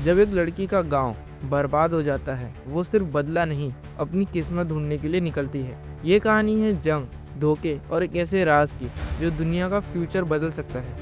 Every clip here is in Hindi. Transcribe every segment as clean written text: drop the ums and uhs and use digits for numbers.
जब एक लड़की का गांव बर्बाद हो जाता है, वो सिर्फ बदला नहीं, अपनी किस्मत ढूंढने के लिए निकलती है। ये कहानी है जंग, धोखे और एक ऐसे राज की जो दुनिया का फ्यूचर बदल सकता है।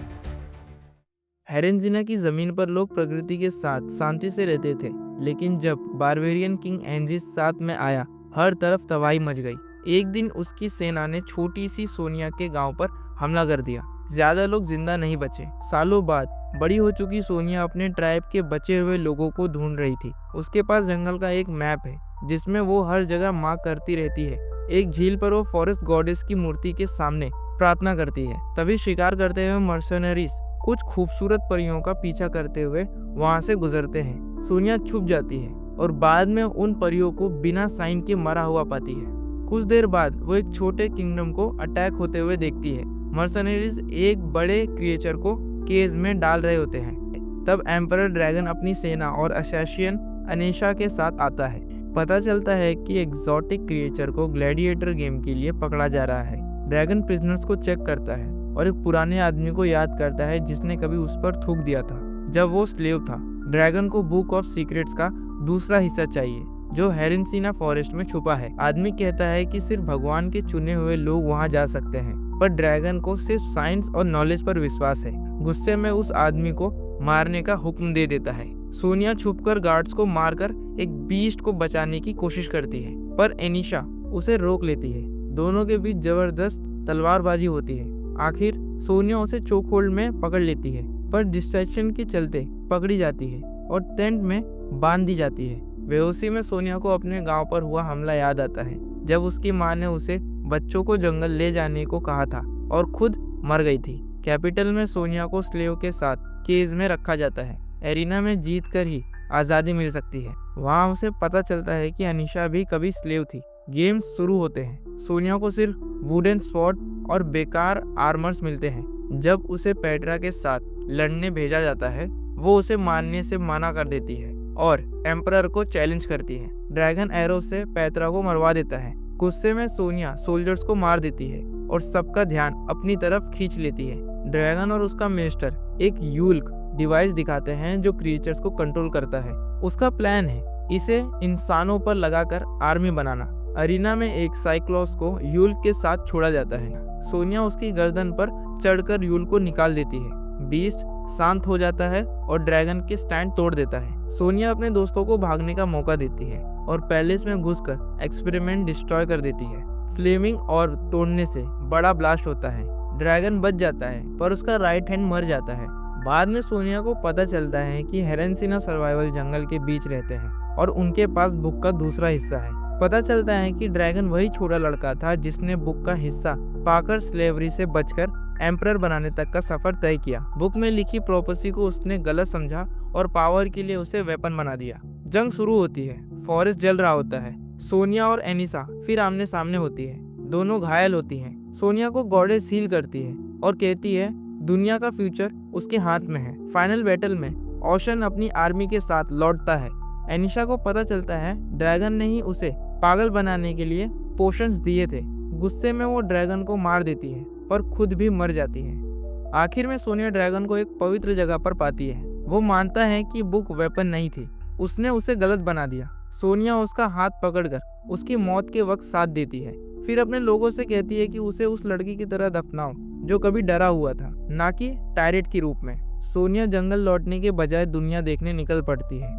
हेरेंजीना की जमीन पर लोग प्रकृति के साथ शांति से रहते थे, लेकिन जब बारबेरियन किंग एंजिस साथ में आया, हर तरफ तबाही मच गई। एक दिन उसकी सेना ने छोटी सी सोनिया के गांव पर हमला कर दिया। ज्यादा लोग जिंदा नहीं बचे। सालों बाद बड़ी हो चुकी सोनिया अपने ट्राइब के बचे हुए लोगों को ढूंढ रही थी। उसके पास जंगल का एक मैप है जिसमें वो हर जगह मार्क करती रहती है। एक झील पर वो फॉरेस्ट गॉडेस की मूर्ति के सामने प्रार्थना करती है। तभी शिकार करते हुए मर्सनरीज कुछ खूबसूरत परियों का पीछा करते हुए वहां से गुजरते हैं। सोनिया छुप जाती है और बाद में उन परियों को बिना साइन के मरा हुआ पाती है। कुछ देर बाद वो एक छोटे किंगडम को अटैक होते हुए देखती है। मर्सनरीज एक बड़े क्रिएचर को केज में डाल रहे होते हैं। तब एम्परर ड्रैगन अपनी सेना और असैसिन अनीशा के साथ आता है। पता चलता है कि एग्जॉटिक क्रिएचर को ग्लैडिएटर गेम के लिए पकड़ा जा रहा है। ड्रैगन प्रिजनर्स को चेक करता है और एक पुराने आदमी को याद करता है जिसने कभी उस पर थूक दिया था जब वो स्लेव था। ड्रैगन को बुक ऑफ सीक्रेट्स का दूसरा हिस्सा चाहिए जो हेरेंसीना फॉरेस्ट में छुपा है। आदमी कहता है कि सिर्फ भगवान के चुने हुए लोग वहां जा सकते हैं, पर ड्रैगन को सिर्फ साइंस और नॉलेज पर विश्वास है। गुस्से में उस आदमी को मारने का हुक्म दे देता है। सोनिया छुपकर गार्ड्स को मारकर एक बीस्ट को बचाने की कोशिश करती है, पर एनिशा उसे रोक लेती है। दोनों के बीच जबरदस्त तलवारबाजी होती है। आखिर सोनिया उसे चोक होल्ड में पकड़ लेती है, पर डिस्ट्रैक्शन के चलते पकड़ी जाती है और टेंट में बांध दी जाती है। बेहोशी में सोनिया को अपने गांव पर हुआ हमला याद आता है, जब उसकी मां ने उसे बच्चों को जंगल ले जाने को कहा था और खुद मर गई थी। कैपिटल में सोनिया को स्लेव के साथ केज में रखा जाता है। एरिना में जीत कर ही आज़ादी मिल सकती है। वहाँ उसे पता चलता है कि अनीशा भी कभी स्लेव थी। गेम्स शुरू होते हैं। सोनिया को सिर्फ वुडन स्वॉर्ड और बेकार आर्मर्स मिलते हैं। जब उसे पेट्रा के साथ लड़ने भेजा जाता है, वो उसे मारने से मना कर देती है और एम्परर को चैलेंज करती है। ड्रैगन एरो से पेट्रा को मरवा देता है। गुस्से में सोनिया सोल्जर्स को मार देती है और सबका ध्यान अपनी तरफ खींच लेती है। ड्रैगन और उसका मेस्टर एक यूल्क डिवाइस दिखाते हैं जो क्रिएचर्स को कंट्रोल करता है। उसका प्लान है इसे इंसानों पर लगाकर आर्मी बनाना। अरीना में एक साइक्लोस को यूल्क के साथ छोड़ा जाता है। सोनिया उसकी गर्दन पर चढ़कर यूल्क को निकाल देती है। बीस्ट शांत हो जाता है और ड्रैगन के स्टैंड तोड़ देता है। सोनिया अपने दोस्तों को भागने का मौका देती है और पैलेस में घुसकर एक्सपेरिमेंट डिस्ट्रॉय कर देती है। फ्लेमिंग और तोड़ने से बड़ा ब्लास्ट होता है। ड्रैगन बच जाता है, पर उसका राइट हैंड मर जाता है। बाद में सोनिया को पता चलता है कि हेरेंसीना सर्वाइवल जंगल के बीच रहते हैं और उनके पास बुक का दूसरा हिस्सा है। पता चलता है कि ड्रैगन वही छोटा लड़का था जिसने बुक का हिस्सा पाकर स्लेवरी से बचकर एम्परर बनाने तक का सफर तय किया। बुक में लिखी प्रोपेसी को उसने गलत समझा और पावर के लिए उसे वेपन बना दिया। जंग शुरू होती है। फॉरेस्ट जल रहा होता है। सोनिया और एनिसा फिर आमने सामने होती है। दोनों घायल होती हैं। सोनिया को गॉडेस हील करती है और कहती है दुनिया का फ्यूचर उसके हाथ में है। फाइनल बैटल में ओशन अपनी आर्मी के साथ लौटता है। एनिशा को पता चलता है ड्रैगन ने ही उसे पागल बनाने के लिए पोशंस दिए थे। गुस्से में वो ड्रैगन को मार देती है, पर खुद भी मर जाती है। आखिर में सोनिया ड्रैगन को एक पवित्र जगह पर पाती है। वो मानता है कि बुक वेपन नहीं थी, उसने उसे गलत बना दिया। सोनिया उसका हाथ पकड़कर उसकी मौत के वक्त साथ देती है, फिर अपने लोगों से कहती है कि उसे उस लड़की की तरह दफनाओ जो कभी डरा हुआ था, ना कि टायरेट के रूप में। सोनिया जंगल लौटने के बजाय दुनिया देखने निकल पड़ती है।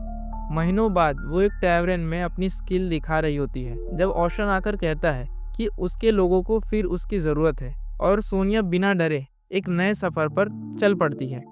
महीनों बाद वो एक टैवरन में अपनी स्किल दिखा रही होती है जब ओशन आकर कहता है कि उसके लोगों को फिर उसकी जरूरत है और सोनिया बिना डरे एक नए सफर पर चल पड़ती है।